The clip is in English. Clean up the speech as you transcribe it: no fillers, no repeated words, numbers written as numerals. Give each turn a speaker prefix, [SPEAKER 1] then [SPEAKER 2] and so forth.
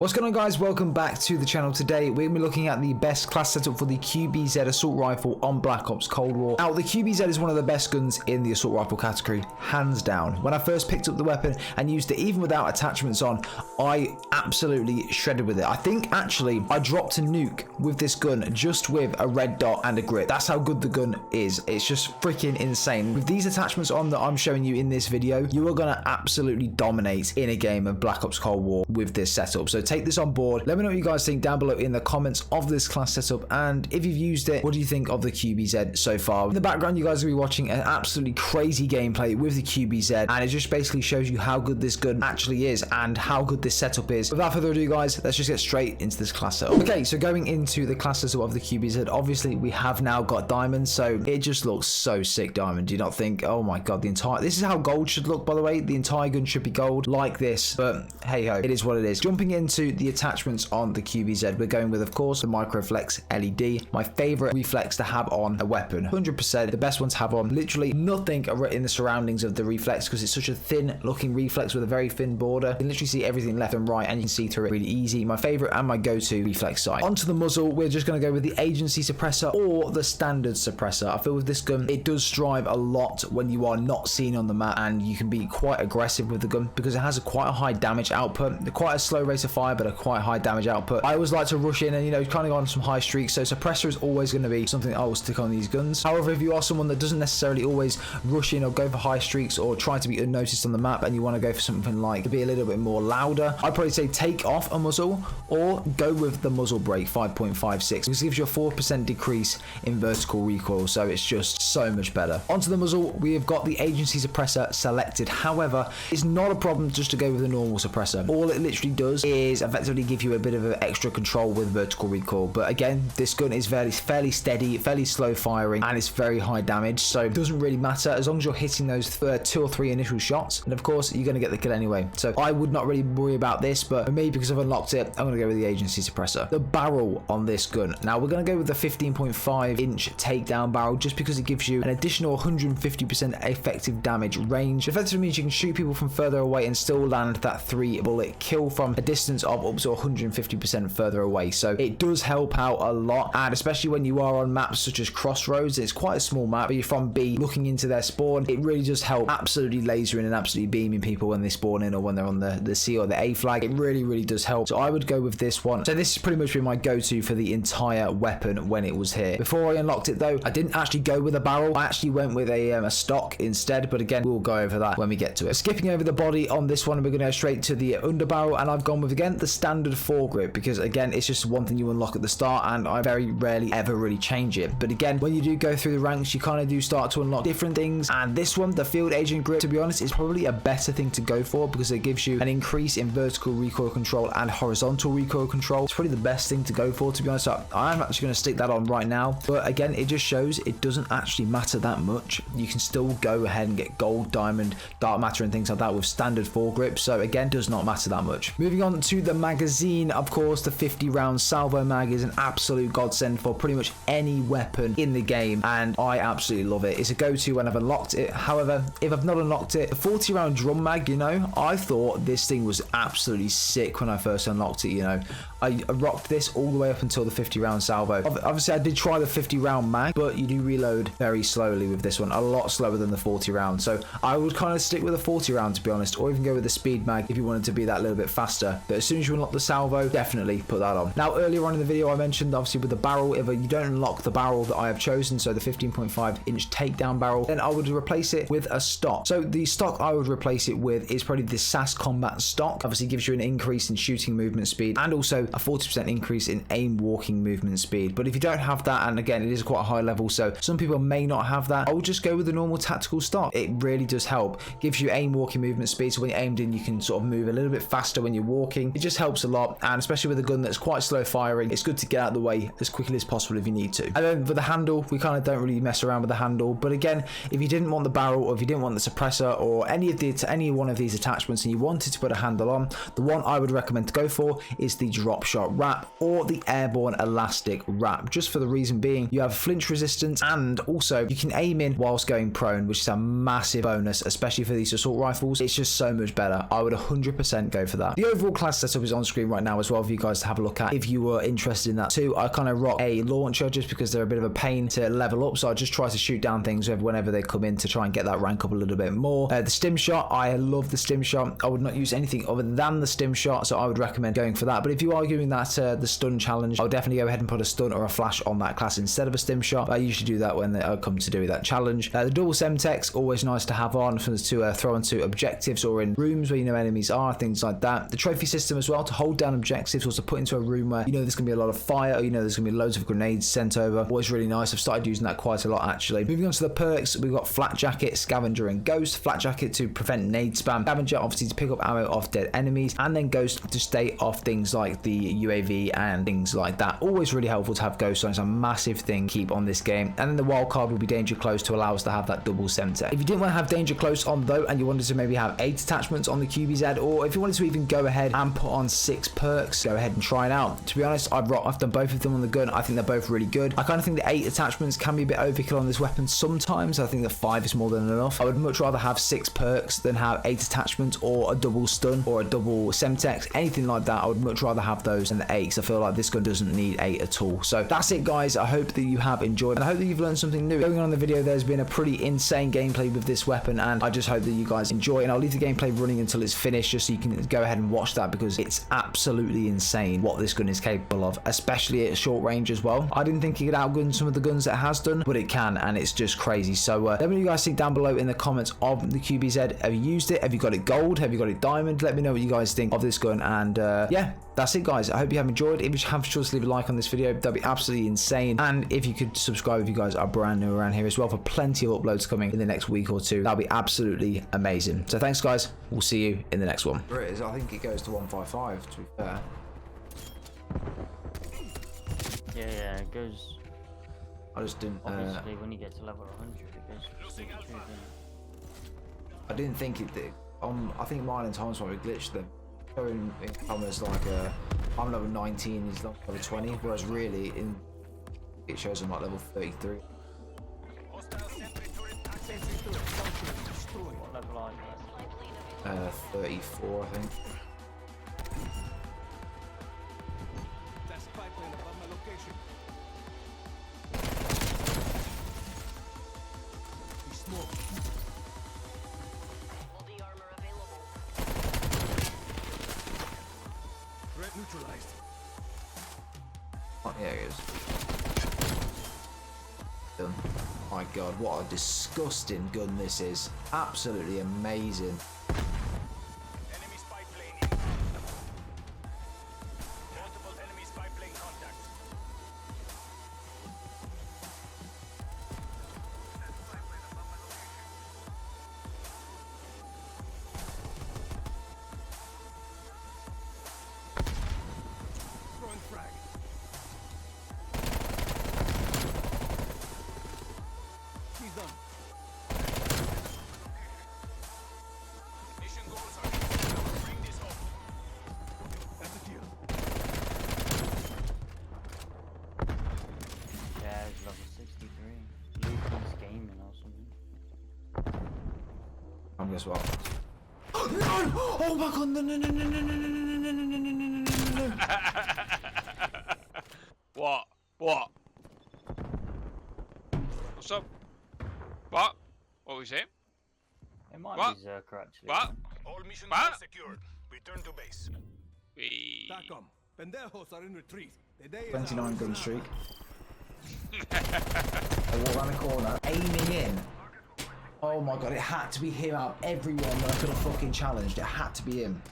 [SPEAKER 1] What's going on, guys? Welcome back to the channel. Today we're going to be looking at the best class setup for the QBZ assault rifle on Black Ops Cold War. Now, the QBZ is one of the best guns in the assault rifle category, hands down. When I first picked up the weapon and used it even without attachments on, I absolutely shredded with it. I think actually I dropped a nuke with this gun just with a red dot and a grip. That's how good the gun is. It's just freaking insane. With these attachments on that I'm showing you in this video, you are going to absolutely dominate in a game of Black Ops Cold War with this setup. So take this on board. Let me know what you guys think down below in the comments of this class setup, and if you've used it, what do you think of the QBZ so far? In the background, you guys will be watching an absolutely crazy gameplay with the QBZ, and it just basically shows you how good this gun actually is and how good this setup is. Without further ado, guys, let's just get straight into this class setup. Okay, so going into the class setup of the QBZ, obviously we have now got diamonds, so it just looks so sick. Diamond, do you not think? Oh my god, this is how gold should look, by the way. The entire gun should be gold like this, but hey ho, it is what it is. Jumping into the attachments on the QBZ, we're going with, of course, the Microflex LED, my favorite reflex to have on a weapon. 100% the best one to have on. Literally nothing in the surroundings of the reflex because it's such a thin looking reflex with a very thin border. You can literally see everything left and right, and you can see through it really easy. My favorite and my go-to reflex sight. Onto the muzzle, we're just going to go with the agency suppressor or the standard suppressor. I feel with this gun, it does strive a lot when you are not seen on the map, and you can be quite aggressive with the gun because it has quite a high damage output, quite a slow rate of fire, but a quite high damage output. I always like to rush in and, you know, kind of go on some high streaks, so suppressor is always going to be something I will stick on these guns. However, if you are someone that doesn't necessarily always rush in or go for high streaks or try to be unnoticed on the map, and you want to go for something like to be a little bit more louder, I'd probably say take off a muzzle or go with the muzzle brake 5.56. This gives you a 4% decrease in vertical recoil, so it's just so much better. Onto the muzzle, we have got the agency suppressor selected. However, it's not a problem just to go with the normal suppressor. All it literally does is effectively give you a bit of an extra control with vertical recoil, but again, this gun is fairly steady, fairly slow firing, and it's very high damage, so it doesn't really matter as long as you're hitting those 2 or 3 initial shots, and of course you're going to get the kill anyway. So I would not really worry about this, but for me, because I've unlocked it, I'm going to go with the agency suppressor. The barrel on this gun, now we're going to go with the 15.5 inch takedown barrel just because it gives you an additional 150% effective damage range. Effectively means you can shoot people from further away and still land that 3 bullet kill from a distance of up to 150% further away, so it does help out a lot, and especially when you are on maps such as Crossroads. It's quite a small map, but you're from B looking into their spawn, it really does help absolutely lasering and absolutely beaming people when they spawn in or when they're on the C or the A flag. It really does help, so I would go with this one. So this has pretty much been my go-to for the entire weapon when it was here. Before I unlocked it though, I didn't actually go with a barrel, I actually went with a stock instead, but again, we'll go over that when we get to it. Skipping over the body on this one, we're going to go straight to the underbarrel, and I've gone with, again, the standard foregrip, because again, it's just one thing you unlock at the start, and I very rarely ever really change it. But again, when you do go through the ranks, you kind of do start to unlock different things, and this one, the field agent grip, to be honest, is probably a better thing to go for because it gives you an increase in vertical recoil control and horizontal recoil control. It's probably the best thing to go for, to be honest. So I'm actually going to stick that on right now, but again, it just shows it doesn't actually matter that much. You can still go ahead and get gold, diamond, dark matter and things like that with standard foregrip, so again, does not matter that much. Moving on to the magazine, of course, the 50 round salvo mag is an absolute godsend for pretty much any weapon in the game, and I absolutely love it. It's a go-to when I've unlocked it. However, if I've not unlocked it, the 40 round drum mag, you know, I thought this thing was absolutely sick when I first unlocked it. You know, I rocked this all the way up until the 50 round salvo. Obviously, I did try the 50 round mag, but you do reload very slowly with this one, a lot slower than the 40 round. So I would kind of stick with the 40 round, to be honest, or even go with the speed mag if you wanted to be that little bit faster. But as soon as you unlock the salvo, definitely put that on. Now, earlier on in the video, I mentioned obviously with the barrel, if you don't unlock the barrel that I have chosen, so the 15.5 inch takedown barrel, then I would replace it with a stock. So the stock I would replace it with is probably the SAS combat stock. Obviously gives you an increase in shooting movement speed and also a 40% increase in aim walking movement speed. But if you don't have that, and again, it is quite a high level, so some people may not have that, I would just go with the normal tactical stock. It really does help. Gives you aim walking movement speed, so when you're aimed in, you can sort of move a little bit faster when you're walking. It just helps a lot, and especially with a gun that's quite slow firing, it's good to get out of the way as quickly as possible if you need to. And then with the handle, we kind of don't really mess around with the handle, but again, if you didn't want the barrel, or if you didn't want the suppressor, or any one of these attachments, and you wanted to put a handle on, the one I would recommend to go for is the drop shot wrap or the airborne elastic wrap, just for the reason being you have flinch resistance, and also you can aim in whilst going prone, which is a massive bonus, especially for these assault rifles. It's just so much better. I would 100% go for that. The overall class setup is on screen right now as well for you guys to have a look at if you were interested in that too. I kind of rock a launcher just because they're a bit of a pain to level up, so I just try to shoot down things whenever they come in to try and get that rank up a little bit more. The stim shot, I love the stim shot. I would not use anything other than the stim shot, so I would recommend going for that. But if you are doing that the stun challenge, I'll definitely go ahead and put a stun or a flash on that class instead of a stim shot. I usually do that when I come to do that challenge. The double semtex, always nice to have on to throw onto objectives or in rooms where you know enemies are, things like that. The trophy system as well, to hold down objectives or to put into a room where you know there's going to be a lot of fire, or you know there's going to be loads of grenades sent over. Always really nice. I've started using that quite a lot actually. Moving on to the perks, we've got Flat Jacket, Scavenger and Ghost. Flat Jacket to prevent nade spam, Scavenger obviously to pick up ammo off dead enemies, and then Ghost to stay off things like the UAV and things like that. Always really helpful to have Ghost on. It's a massive thing keep on this game. And then the wild card will be Danger Close to allow us to have that double semtex. If you didn't want to have Danger Close on though, and you wanted to maybe have 8 attachments on the QBZ, or if you wanted to even go ahead and put on 6 perks, go ahead and try it out. To be honest, I've done both of them on the gun. I think they're both really good. I kind of think the 8 attachments can be a bit overkill on this weapon sometimes. I think the 5 is more than enough. I would much rather have 6 perks than have 8 attachments or a double stun or a double semtex, anything like that. I would much rather have those than the 8, because I feel like this gun doesn't need 8 at all. So that's it guys. I hope that you have enjoyed, and I hope that you've learned something new. Going on in the video, there's been a pretty insane gameplay with this weapon, and I just hope that you guys enjoy, and I'll leave the gameplay running until it's finished just so you can go ahead and watch that, because it's absolutely insane what this gun is capable of, especially at short range as well. I didn't think it could outgun some of the guns that it has done, but it can, and it's just crazy. So let me know what you guys think down below in the comments of the QBZ. Have you used it? Have you got it gold? Have you got it diamond? Let me know what you guys think of this gun, and yeah, that's it guys. I hope you have enjoyed. If you have, sure to leave a like on this video. That'd be absolutely insane. And if you could subscribe if you guys are brand new around here as well, for plenty of uploads coming in the next week or two. That'll be absolutely amazing. So thanks guys. We'll see you in the next one. I think it goes to 155 to be fair.
[SPEAKER 2] Yeah, it goes.
[SPEAKER 1] I just didn't.
[SPEAKER 2] Obviously, when you get to level 100, it goes. To
[SPEAKER 1] I didn't think it did. I think mine and Tom's probably glitched them. In Thomas like I'm level 19, he's level 20, whereas really it shows him like level 33.
[SPEAKER 2] what level are you?
[SPEAKER 1] 34, I think.
[SPEAKER 3] Neutralized.
[SPEAKER 1] Oh, yeah, it is. Done. My god, what a disgusting gun this is. Absolutely amazing.
[SPEAKER 3] Enemy spy plane in. Multiple enemy spy plane contact. Throwing frag. He's done. Mission goals are reached. Bring this home. That's a deal.
[SPEAKER 2] Yeah, it's level 63. Lucas Gaming or something.
[SPEAKER 1] I'm guess what? No! Oh my god! No! No! No! No! No! No! No! No! No! No! No!
[SPEAKER 4] What? What? What's up? What? What was it?
[SPEAKER 2] It might
[SPEAKER 4] What?
[SPEAKER 2] be Zerker actually.
[SPEAKER 4] What?
[SPEAKER 3] All missions
[SPEAKER 4] What?
[SPEAKER 3] are secured. Return to base.
[SPEAKER 4] We...
[SPEAKER 3] TACOM. Pendejos are in retreat. The day is
[SPEAKER 1] 29
[SPEAKER 3] ours.
[SPEAKER 1] gun streak. I walk around the corner, aiming in. Oh my god, it had to be him out of everyone that I could have fucking challenged. It had to be him.